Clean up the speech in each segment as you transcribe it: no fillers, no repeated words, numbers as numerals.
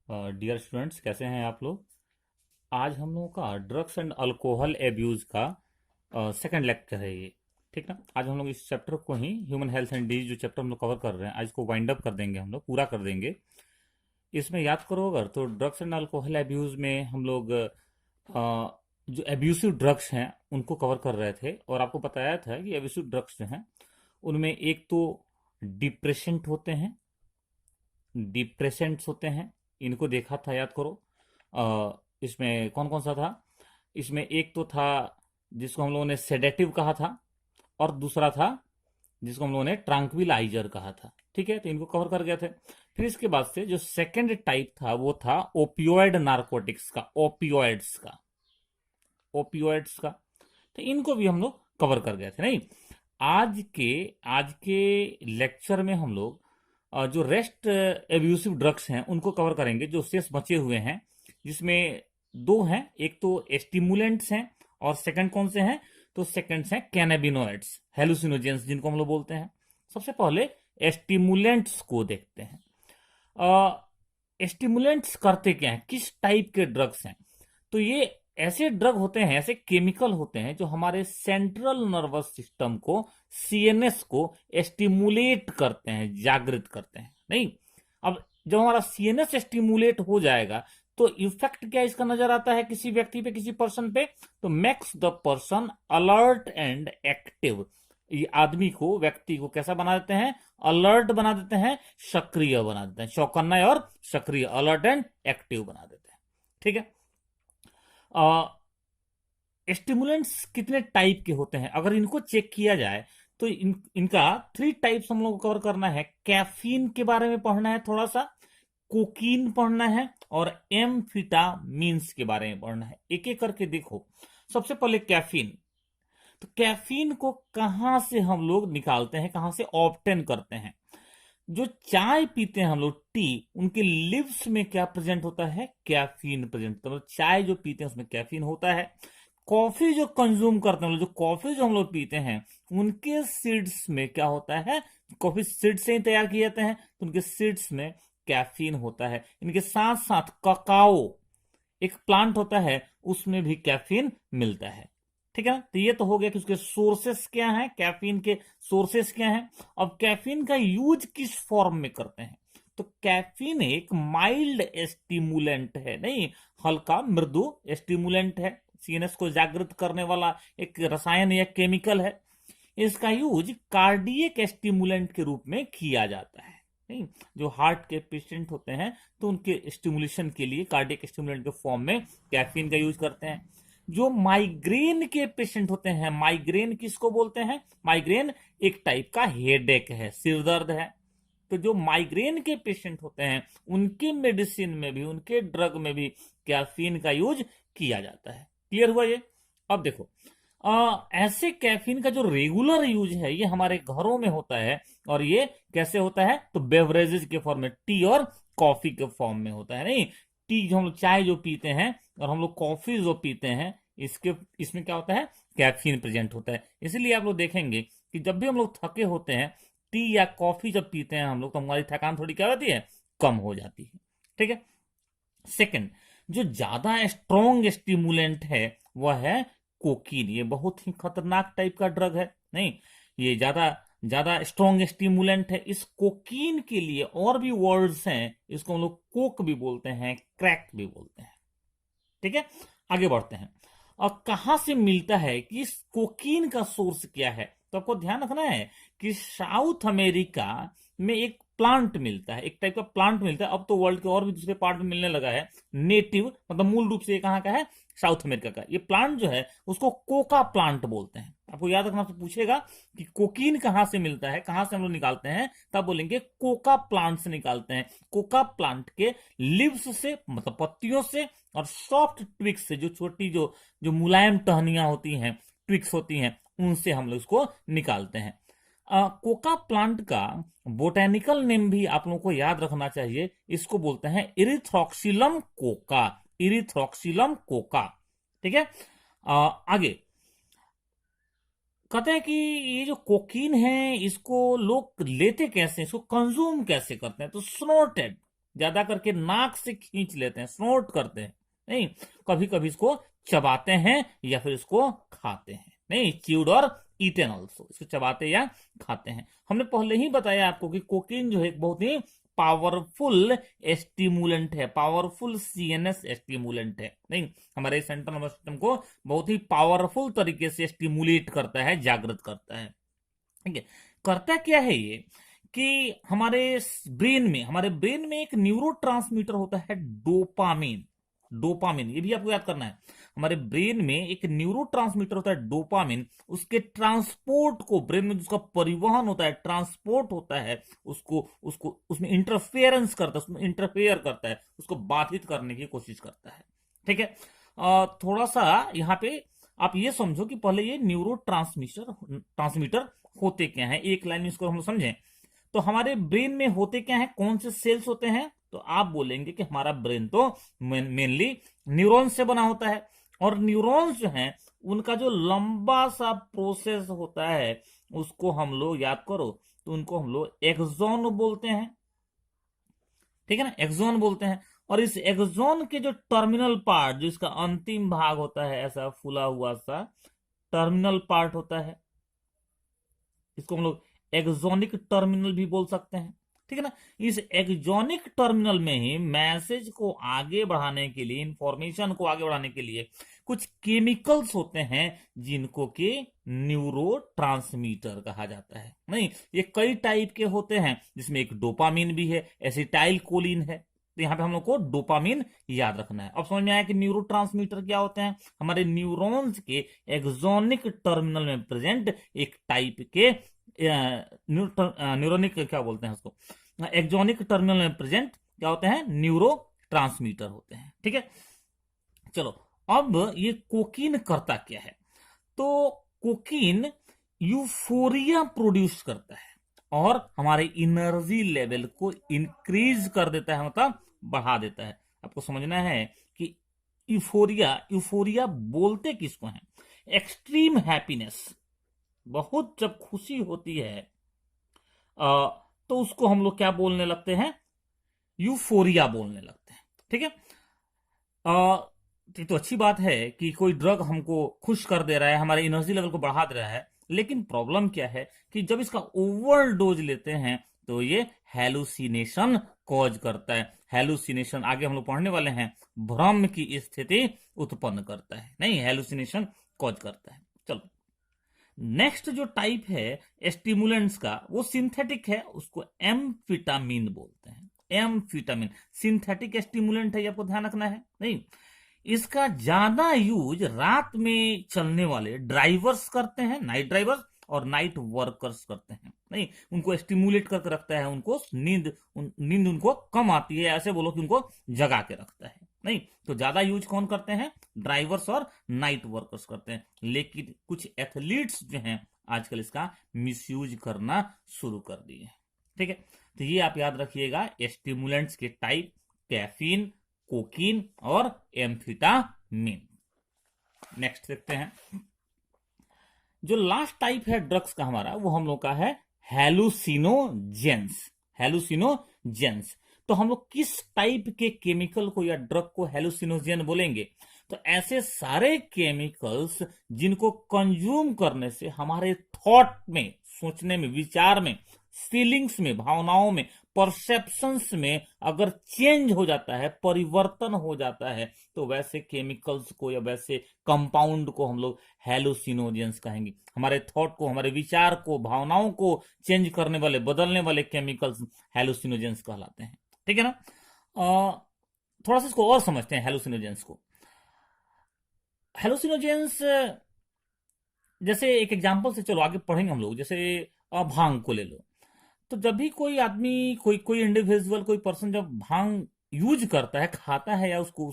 Dear students, कैसे हैं आप लोग। आज हम लोगों का ड्रग्स एंड अल्कोहल एब्यूज का सेकंड लेक्चर है ये। ठीक ना। आज हम लोग इस चैप्टर को ही ह्यूमन हेल्थ एंड डिजीज जो चैप्टर हम लोग कवर कर रहे हैं, आज इसको वाइंड अप कर देंगे, हम लोग पूरा कर देंगे। इसमें याद करो अगर तो ड्रग्स एंड अल्कोहल एब्यूज में हम लोग जो एब्यूसिव ड्रग्स हैं उनको कवर कर रहे थे, और आपको बताया था कि एब्यूसिव ड्रग्स जो हैं उनमें एक तो डिप्रेशेंट होते हैं, डिप्रेसेंट्स होते हैं। इनको देखा था, याद करो। इसमें कौन कौन सा था। इसमें एक तो था जिसको हम लोगों ने सेडेटिव कहा था, और दूसरा था जिसको हम लोगों ने ट्रैंक्विलाइजर कहा था। ठीक है, तो इनको कवर कर गए थे। फिर इसके बाद से जो सेकंड टाइप था वो था ओपियोइड नार्कोटिक्स का, ओपियोइड्स का। तो इनको भी हम लोग कवर कर गए थे। नहीं, आज के लेक्चर में हम लोग जो रेस्ट एब्यूसिव ड्रग्स हैं उनको कवर करेंगे, जो शेष बचे हुए हैं, जिसमें दो हैं। एक तो स्टिमुलेंट्स हैं, और सेकंड कौन से हैं, तो सेकंड्स हैं कैनाबिनोइड्स, हेलुसिनोजेंस जिनको हम लोग बोलते हैं। सबसे पहले स्टिमुलेंट्स को देखते हैं। स्टिमुलेंट्स करते क्या हैं, किस टाइप के ड्रग्स हैं। तो ये ऐसे ड्रग होते हैं, ऐसे केमिकल होते हैं जो हमारे सेंट्रल नर्वस सिस्टम को, सीएनएस को स्टिमुलेट करते हैं, जागृत करते हैं। नहीं, अब जब हमारा सीएनएस स्टिमुलेट हो जाएगा तो इफेक्ट क्या इसका नजर आता है किसी व्यक्ति पे, किसी पर्सन पे, तो makes the person alert and active. ये आदमी को, व्यक्ति को कैसा बना देते हैं, अलर्ट बना देते हैं, सक्रिय बना देते हैं, चौकन्ना और सक्रिय, अलर्ट एंड एक्टिव बना देते हैं। ठीक है। स्टिमुलेंट्स कितने टाइप के होते हैं अगर इनको चेक किया जाए तो इनका थ्री टाइप्स हम लोग को कवर करना है। कैफीन के बारे में पढ़ना है थोड़ा सा, कोकीन पढ़ना है, और एम्फिटामिन्स के बारे में पढ़ना है। एक एक करके देखो। सबसे पहले कैफीन। तो कैफीन को कहां से हम लोग निकालते हैं, कहां से ऑब्टेन करते हैं। जो चाय पीते हैं हम लोग, टी, उनके लिव्स में क्या प्रेजेंट होता है, कैफीन प्रेजेंट। मतलब चाय जो पीते हैं उसमें कैफीन होता है। कॉफी जो कंज्यूम करते हैं, जो कॉफी जो हम लोग पीते हैं, उनके सीड्स में क्या होता है, कॉफी सीड से ही तैयार किए जाते हैं, तो उनके सीड्स में कैफीन होता है। इनके साथ साथ ककाओ एक प्लांट होता है, उसमें भी कैफीन मिलता है। ठीक है ना। तो ये तो हो गया कि उसके सोर्सेस क्या हैं, कैफीन के सोर्सेस क्या हैं। अब कैफीन का यूज किस फॉर्म में करते हैं, तो कैफीन एक माइल्ड स्टिमुलेंट है, नहीं, हल्का मृदु स्टिमुलेंट है, सीएनएस को जागृत करने वाला एक रसायन या केमिकल है। इसका यूज कार्डियक स्टिमुलेंट के रूप में किया जाता है। नहीं, जो हार्ट के पेशेंट होते हैं तो उनके स्टिमुलेशन के लिए कार्डियक स्टिमुलेंट के फॉर्म में कैफीन का यूज करते हैं। जो माइग्रेन के पेशेंट होते हैं, माइग्रेन किसको बोलते हैं, माइग्रेन एक टाइप का हेडेक है, सिर दर्द है। तो जो माइग्रेन के पेशेंट होते हैं उनके मेडिसिन में भी, उनके ड्रग में भी कैफीन का यूज किया जाता है। क्लियर हुआ ये। अब देखो, ऐसे कैफीन का जो रेगुलर यूज है ये हमारे घरों में होता है, और ये कैसे होता है, तो बेवरेजेस के फॉर्म में, टी और कॉफी के फॉर्म में होता है। नहीं, टी जो हम लोग चाय जो पीते हैं और हम लोग कॉफी जो पीते हैं, इसमें क्या होता है, कैफीन प्रेजेंट होता है। इसलिए आप लोग देखेंगे कि जब भी हम लोग थके होते हैं, टी या कॉफी जब पीते हैं हम लोग, तो हमारी थकान थोड़ी क्या होती है, कम हो जाती है। ठीक है। सेकंड, जो ज्यादा स्ट्रॉन्ग स्टिमुलेंट है वह है कोकीन। ये बहुत ही खतरनाक टाइप का ड्रग है। नहीं, ये ज्यादा ज्यादा स्ट्रॉन्ग स्टिमुलेंट है। इस कोकीन के लिए और भी वर्ड्स हैं, इसको हम लोग कोक भी बोलते हैं, क्रैक भी बोलते हैं। ठीक है, आगे बढ़ते हैं। और कहां से मिलता है कि इस कोकीन का सोर्स क्या है, तो आपको ध्यान रखना है कि साउथ अमेरिका में एक प्लांट मिलता है, एक टाइप का प्लांट मिलता है। अब तो वर्ल्ड के और भी दूसरे पार्ट में मिलने लगा है। नेटिव मतलब मूल रूप से ये कहाँ का है, साउथ अमेरिका का। ये प्लांट जो है उसको कोका प्लांट बोलते हैं। आपको याद रखना, आपसे पूछेगा कि कोकीन कहां से मिलता है, कहां से हम लोग निकालते हैं, तब बोलेंगे कोका प्लांट से निकालते हैं। कोका प्लांट के लिव्स से, मतलब पत्तियों से, और सॉफ्ट ट्विक्स से, जो छोटी जो जो मुलायम टहनियां होती हैं, ट्विक्स होती हैं, उनसे हम लोग इसको निकालते हैं। कोका प्लांट का बोटेनिकल नेम भी आप लोगों को याद रखना चाहिए। इसको बोलते हैं इरिथ्रोक्सिलम कोका, इरिथ्रोक्सिलम कोका। ठीक है। आगे कहते हैं कि ये जो कोकीन है इसको लोग लेते कैसे, इसको कंज्यूम कैसे करते हैं, तो स्नोर्टेड, ज्यादा करके नाक से खींच लेते हैं, स्नोट करते हैं। नहीं, कभी कभी इसको चबाते हैं या फिर इसको खाते हैं। नहीं, च्यूड और ईटेन ऑल्सो, इसको चबाते या खाते हैं। हमने पहले ही बताया आपको कि कोकीन जो है एक बहुत ही पावरफुल स्टिमुलेंट है, पावरफुल सीएनएस स्टिमुलेंट है। नहीं, हमारे सेंट्रल नर्वस सिस्टम को बहुत ही पावरफुल तरीके से स्टिमुलेट करता है, जागृत करता है। ठीक है, करता क्या है ये कि हमारे ब्रेन में एक न्यूरोट्रांसमीटर होता है डोपामिन। डोपामिन, ये भी आपको याद करना है। हमारे ब्रेन में एक न्यूरोट्रांसमीटर होता है डोपामिन, उसके ट्रांसपोर्ट को, ब्रेन में जिसका परिवहन होता है, ट्रांसपोर्ट होता है, उसको उसको उसमें इंटरफेरेंस करता है, उसमें इंटरफेयर करता है, उसको बाधित करने की कोशिश करता है। ठीक है, थोड़ा सा यहाँ पे आप ये समझो कि पहले ये न्यूरो ट्रांसमीटर होते क्या है, एक लाइन में इसको हम समझें तो हमारे ब्रेन में होते क्या है, कौन से सेल्स होते हैं, तो आप बोलेंगे कि हमारा ब्रेन तो मेनली न्यूरॉन्स से बना होता है, और न्यूरॉन्स जो हैं उनका जो लंबा सा प्रोसेस होता है उसको हम लोग याद करो तो उनको हम लोग एक्सॉन बोलते हैं। ठीक है ना, एक्सॉन बोलते हैं। और इस एक्सॉन के जो टर्मिनल पार्ट, जो इसका अंतिम भाग होता है, ऐसा फूला हुआ सा टर्मिनल पार्ट होता है, इसको हम लोग एक्सोनिक टर्मिनल भी बोल सकते हैं। ठीक है ना, इस एक्सोनिक टर्मिनल में ही मैसेज को आगे बढ़ाने के लिए, इंफॉर्मेशन को आगे बढ़ाने के लिए कुछ केमिकल्स होते हैं जिनको कि न्यूरोट्रांसमीटर कहा जाता है। नहीं, ये कई टाइप के होते हैं, जिसमें एक डोपामिन भी है, एसिटाइल कोलिन है। तो यहां पे हम लोग को डोपामिन याद रखना है। अब समझ में आया कि न्यूरोट्रांसमीटर क्या होते हैं। हमारे न्यूरॉन्स के एक्सोनिक टर्मिनल में प्रेजेंट एक टाइप के न्यूरोनिक क्या बोलते हैं उसको, एक्सोनिक टर्मिनल में प्रेजेंट क्या होते हैं, न्यूरो ट्रांसमीटर होते हैं। ठीक है, चलो अब ये कोकीन करता क्या है। तो कोकीन यूफोरिया प्रोड्यूस करता है और हमारे एनर्जी लेवल को इंक्रीज कर देता है, मतलब बढ़ा देता है। आपको समझना है कि यूफोरिया, यूफोरिया बोलते किसको है, एक्सट्रीम हैप्पीनेस, बहुत जब खुशी होती है तो उसको हम लोग क्या बोलने लगते हैं, यूफोरिया बोलने लगते हैं। ठीक है, तो अच्छी बात है कि कोई ड्रग हमको खुश कर दे रहा है, हमारे एनर्जी लेवल को बढ़ा दे रहा है, लेकिन प्रॉब्लम क्या है कि जब इसका ओवरडोज लेते हैं तो ये हैलुसिनेशन कॉज करता है। हैलुसिनेशन आगे हम लोग पढ़ने वाले हैं, भ्रम की स्थिति उत्पन्न करता है। नहीं, हैलुसिनेशन कॉज करता है। चलो, नेक्स्ट जो टाइप है स्टिमुलेंट्स का वो सिंथेटिक है, उसको एम्फिटामिन बोलते हैं। एम्फिटामिन सिंथेटिक स्टिमुलेंट है, ये आपको ध्यान रखना है। नहीं, इसका ज्यादा यूज रात में चलने वाले ड्राइवर्स करते हैं, नाइट ड्राइवर्स और नाइट वर्कर्स करते हैं। नहीं, उनको स्टिमुलेट करके रखता है, उनको नींद उनको कम आती है, ऐसे बोलो कि उनको जगा के रखता है। नहीं, तो ज्यादा यूज कौन करते हैं, ड्राइवर्स और नाइट वर्कर्स करते हैं। लेकिन कुछ एथलीट्स जो हैं आजकल इसका मिसयूज करना शुरू कर दिए हैं। ठीक है, तो ये आप याद रखिएगा, स्टिमुलेंट्स के टाइप, कैफीन, कोकीन और एम्फिटामिन। नेक्स्ट देखते हैं, जो लास्ट टाइप है ड्रग्स का हमारा, वो हम लोग का है हैलुसिनोजेंस। हैलुसिनोजेंस, तो हम लोग किस टाइप के केमिकल को या ड्रग को हैलुसिनोजेन बोलेंगे, तो ऐसे सारे केमिकल्स जिनको कंज्यूम करने से हमारे थॉट में, सोचने में, विचार में, फीलिंग्स में, भावनाओं में, परसेप्शंस में अगर चेंज हो जाता है, परिवर्तन हो जाता है, तो वैसे केमिकल्स को या वैसे कंपाउंड को हम लोग हैलुसिनोजेंस कहेंगे। हमारे थॉट को, हमारे विचार को, भावनाओं को चेंज करने वाले, बदलने वाले केमिकल्स हैलुसिनोजेंस कहलाते हैं। ठीक है ना, थोड़ा सा इसको और समझते हैं हैलुसिनोजेंस को। हैलुसिनोजेंस जैसे एक एग्जांपल से चलो आगे पढ़ेंगे हम लोग, जैसे भांग को ले लो। तो जब भी कोई आदमी, कोई इंडिविजुअल, कोई पर्सन जब भांग यूज करता है, खाता है, या उसको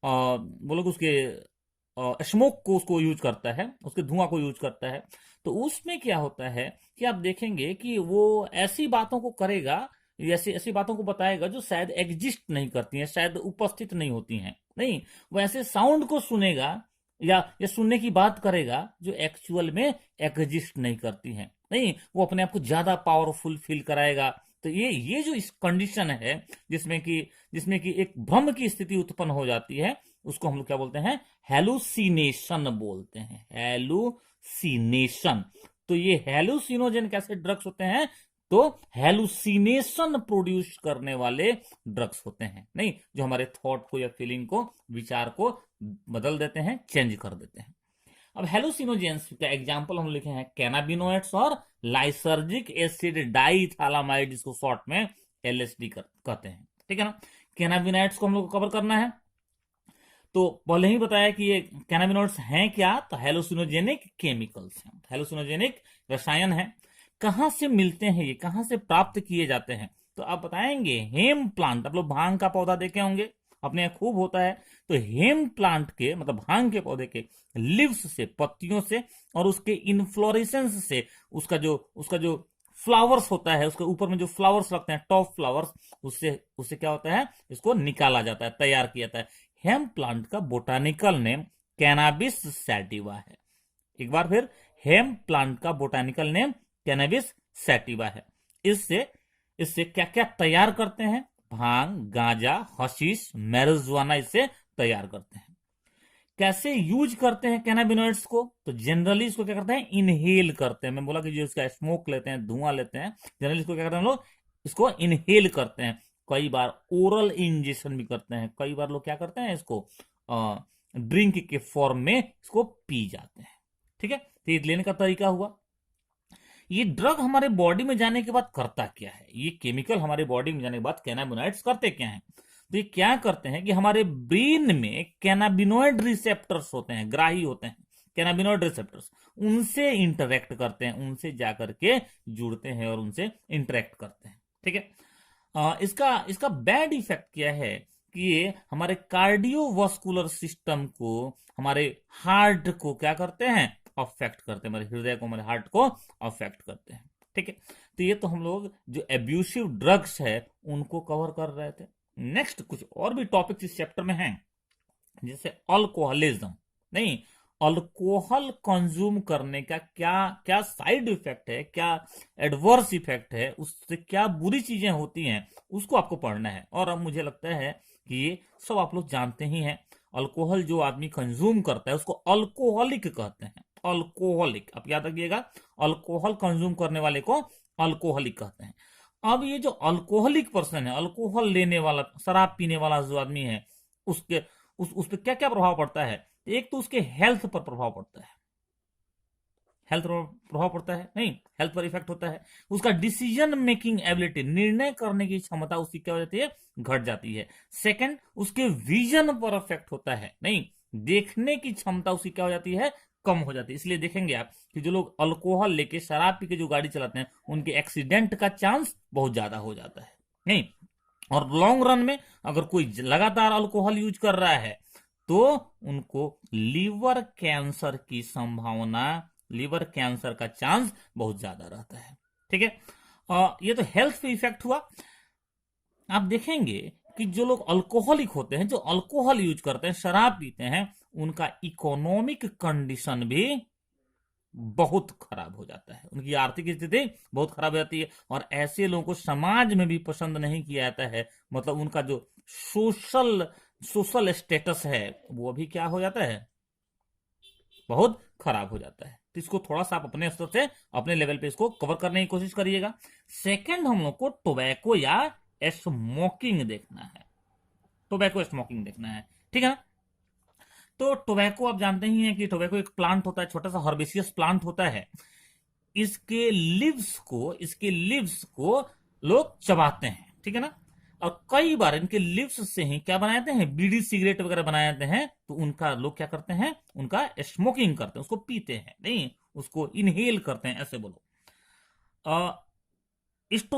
बोलो कि उसके स्मोक को उसको यूज करता है, उसके धुआं को यूज करता है, तो उसमें क्या होता है कि आप देखेंगे कि वो ऐसी बातों को करेगा, ऐसी ऐसी बातों को बताएगा जो शायद एग्जिस्ट नहीं करती हैं, शायद उपस्थित नहीं होती हैं। नहीं, वो ऐसे साउंड को सुनेगा या ये सुनने की बात करेगा जो एक्चुअल में एग्जिस्ट नहीं करती हैं। नहीं, वो अपने आप को ज्यादा पावरफुल फील कराएगा। तो ये जो इस कंडीशन है जिसमें कि एक भ्रम की स्थिति उत्पन्न हो जाती है, उसको हम लोग क्या बोलते हैं? हेलुसिनेशन बोलते हैं, हेलुसिनेशन। तो ये हेलुसिनोजन कैसे ड्रग्स होते हैं? तो हेलुसिनेशन प्रोड्यूस करने वाले ड्रग्स होते हैं, नहीं जो हमारे थॉट को या फीलिंग को, विचार को बदल देते हैं, चेंज कर देते हैं। अब हेलुसिनोजेंस का एग्जांपल हम लिखे हैं कैनाबिनोइड्स और लाइसर्जिक एसिड डाइथैलामाइड, जिसको शॉर्ट में एलएसडी कहते हैं, ठीक है ना। कैनाबिनोइड्स को हम लोग को कवर करना है। तो पहले ही बताया कि ये कैनाबिनोइड्स हैं क्या? तो हेलुसिनोजेनिक केमिकल्स हैं, हेलुसिनोजेनिक रसायन है। कहां से मिलते हैं ये, कहां से प्राप्त किए जाते हैं? तो आप बताएंगे हेम प्लांट। आप लोग भांग का पौधा देखे होंगे, अपने यहाँ खूब होता है। तो हेम प्लांट के मतलब भांग के पौधे के लिव्स से, पत्तियों से, और उसके इन्फ्लोरेसेंस से, उसका जो फ्लावर्स होता है, उसके ऊपर में जो फ्लावर्स लगते हैं, टॉप फ्लावर्स, उससे उससे क्या होता है? इसको निकाला जाता है, तैयार किया जाता है। हेम प्लांट का बोटानिकल नेम कैनाबिस सैटिवा है। एक बार फिर, हेम प्लांट का बोटानिकल नेम कैनाबिस सैटिवा है। इससे इससे क्या क्या तैयार करते हैं? भांग, गांजा, हशीश, मैरिजुआना इससे तैयार करते हैं। कैसे यूज करते हैं कैनाबिनॉइड्स को? तो जनरली इसको क्या करते हैं? इनहेल करते हैं। मैं बोला कि जो इसका स्मोक लेते हैं, धुआं लेते हैं, जनरली इसको क्या करते हैं हम लोग? इसको इनहेल करते हैं। कई बार ओरल इंजेक्शन भी करते हैं, कई बार लोग क्या करते हैं? इसको ड्रिंक के फॉर्म में इसको पी जाते हैं, ठीक है। तो ये लेने का तरीका हुआ। ये ड्रग हमारे बॉडी में जाने के बाद करता क्या है? ये केमिकल हमारे बॉडी में जाने के बाद कैनाबिनॉइड्स करते क्या है? तो ये क्या करते हैं कि हमारे ब्रेन में कैनाबिनॉइड रिसेप्टर्स होते हैं, ग्राही होते हैं कैनाबिनॉइड रिसेप्टर्स, उनसे इंटरेक्ट करते हैं, उनसे जाकर के जुड़ते हैं और उनसे इंटरेक्ट करते हैं, ठीक है। इसका इसका बैड इफेक्ट क्या है कि ये हमारे कार्डियोवास्कुलर सिस्टम को, हमारे हार्ट को क्या करते हैं? अफेक्ट करते हैं, हमारे हृदय को, हमारे हार्ट को अफेक्ट करते हैं, ठीक है। तो ये तो हम लोग जो एब्यूसिव ड्रग्स है उनको कवर कर रहे थे। नेक्स्ट कुछ और भी टॉपिक्स इस चैप्टर में हैं, जैसे अल्कोहलिज्म। नहीं, अल्कोहल कंज्यूम करने का क्या क्या साइड इफेक्ट है, क्या एडवर्स इफेक्ट है, उससे क्या बुरी चीजें होती हैं, उसको आपको पढ़ना है। और अब मुझे लगता है कि ये सब आप लोग जानते ही हैं। अल्कोहल जो आदमी कंज्यूम करता है उसको अल्कोहलिक कहते हैं, अल्कोहलिक। आप याद रखिएगा, अल्कोहल कंज्यूम करने वाले को अल्कोहलिक कहते हैं। अब ये जो अल्कोहलिक पर्सन है, अल्कोहल लेने वाला, शराब पीने वाला जो आदमी है, उसके उस पर क्या क्या प्रभाव पड़ता है? एक तो उसके हेल्थ पर प्रभाव पड़ता है, हेल्थ पर प्रभाव पड़ता है, नहीं हेल्थ पर इफेक्ट होता है। उसका डिसीजन मेकिंग एबिलिटी, निर्णय करने की क्षमता उसकी क्या हो जाती है? घट जाती है। सेकंड, उसके विजन पर इफेक्ट होता है, नहीं देखने की क्षमता उसकी क्या हो जाती है? कम हो जाती है। इसलिए देखेंगे आप कि जो लोग अल्कोहल लेके, शराब पी के जो गाड़ी चलाते हैं, उनके एक्सीडेंट का चांस बहुत ज्यादा हो जाता है, नहीं। और लॉन्ग रन में अगर कोई लगातार अल्कोहल यूज कर रहा है तो उनको लीवर कैंसर की संभावना, लीवर कैंसर का चांस बहुत ज्यादा रहता है, ठीक है। ये तो हेल्थ पे इफेक्ट हुआ। आप देखेंगे कि जो लोग अल्कोहलिक होते हैं, जो अल्कोहल यूज करते हैं, शराब पीते हैं, उनका इकोनॉमिक कंडीशन भी बहुत खराब हो जाता है, उनकी आर्थिक स्थिति बहुत खराब हो जाती है। और ऐसे लोगों को समाज में भी पसंद नहीं किया जाता है, मतलब उनका जो सोशल स्टेटस है वो भी क्या हो जाता है? बहुत खराब हो जाता है। तो इसको थोड़ा सा आप अपने स्तर से, अपने लेवल पे इसको कवर करने की कोशिश करिएगा। सेकंड, हम लोग को टोबैको या स्मोकिंग देखना है, टोबैको स्मोकिंग देखना है, ठीक है ना। तो टोबैको आप जानते ही हैं कि टोबैको एक प्लांट होता है, छोटा सा हर्बेसियस प्लांट होता है। इसके लिव्स को लोग चबाते हैं, ठीक है ना। और कई बार इनके लिव्स से ही क्या बनाते हैं? बीड़ी सिगरेट वगैरह बनाए जाते हैं। तो उनका लोग क्या करते हैं? उनका स्मोकिंग करते हैं, उसको पीते हैं, नहीं उसको इनहेल करते हैं, ऐसे बोलो। उस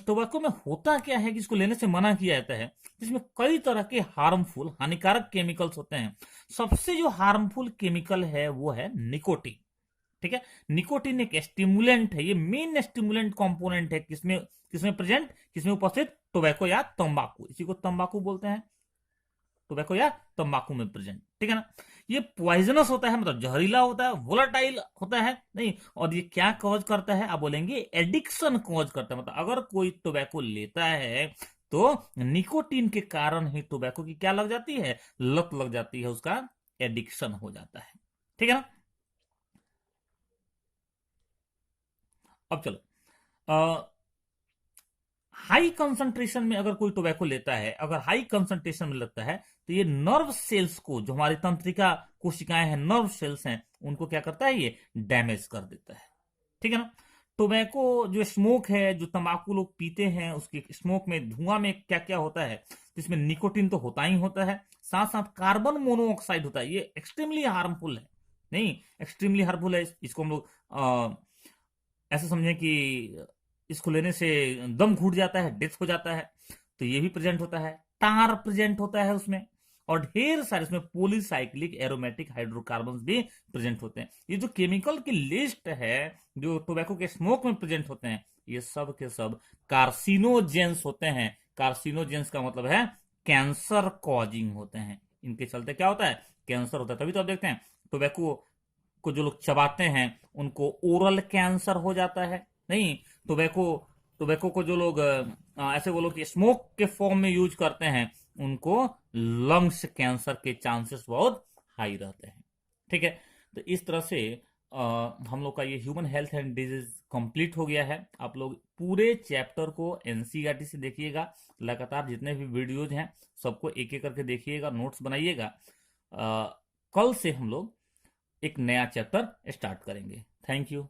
टोबैको में होता क्या है कि इसको लेने से मना किया जाता है? इसमें कई तरह के हार्मफुल, हानिकारक केमिकल्स होते हैं। सबसे जो हार्मफुल केमिकल है वो है निकोटीन, ठीक है। निकोटीन एक स्टिमुलेंट है, ये मेन स्टिमुलेंट कंपोनेंट है। किसमें किसमें प्रेजेंट, किसमें उपस्थित? टोबैको या तंबाकू, इसी को तंबाकू बोलते हैं, टोबैको या तंबाकू में प्रेजेंट, ठीक है ना। ये पॉइजनस होता है, मतलब जहरीला होता है, वोलाटाइल होता है नहीं। और ये क्या कॉज करता है, आप बोलेंगे एडिक्शन कॉज करता है। मतलब अगर कोई टोबैको लेता है तो निकोटीन के कारण ही टोबैको की क्या लग जाती है, लत लग जाती है, उसका एडिक्शन हो जाता है। ठीक है ना। अब चलो, हाई कंसंट्रेशन में अगर कोई टोबैको लेता है, अगर हाई कंसंट्रेशन में लगता है, तो ये नर्व सेल्स को, जो हमारी तंत्रिका कोशिकाएं हैं, नर्व सेल्स हैं, उनको क्या करता है, ये डैमेज कर देता है। ठीक है ना। टोबैको जो स्मोक है, जो तंबाकू लोग पीते हैं, उसके स्मोक में, धुआं में क्या क्या होता है, इसमें निकोटिन तो होता ही होता है, साथ साथ कार्बन मोनोऑक्साइड होता है। ये एक्सट्रीमली हार्मफुल है, नहीं, एक्सट्रीमली हार्मफुल है। इसको हम लोग ऐसे समझें कि इसको लेने से दम घुट जाता है, डेथ हो जाता है। तो ये भी प्रेजेंट होता है, टार प्रेजेंट होता है उसमें, और ढेर सारे उसमें पॉलीसाइक्लिक एरोमेटिक हाइड्रोकार्बन्स भी प्रेजेंट होते हैं। ये जो केमिकल की लिस्ट है जो टोबैको के स्मोक में प्रेजेंट होते हैं, ये सब के सब कार्सिनोजेंस होते हैं। कार्सिनोजेंस का मतलब है कैंसर कॉजिंग होते हैं। इनके चलते क्या होता है, कैंसर होता है। तभी तो आप देखते हैं टोबैको को जो लोग चबाते हैं उनको ओरल कैंसर हो जाता है, नहीं। टोबैको टोबैको को जो लोग ऐसे वो लोग स्मोक के फॉर्म में यूज करते हैं, उनको लंग्स कैंसर के चांसेस बहुत हाई रहते हैं। ठीक है। तो इस तरह से हम लोग का ये human health and disease complete हो गया है। आप लोग पूरे चैप्टर को एनसीईआरटी से देखिएगा, लगातार जितने भी वीडियोज हैं सबको एक एक करके देखिएगा, नोट्स बनाइएगा। कल से हम लोग एक नया चैप्टर स्टार्ट करेंगे। Thank you.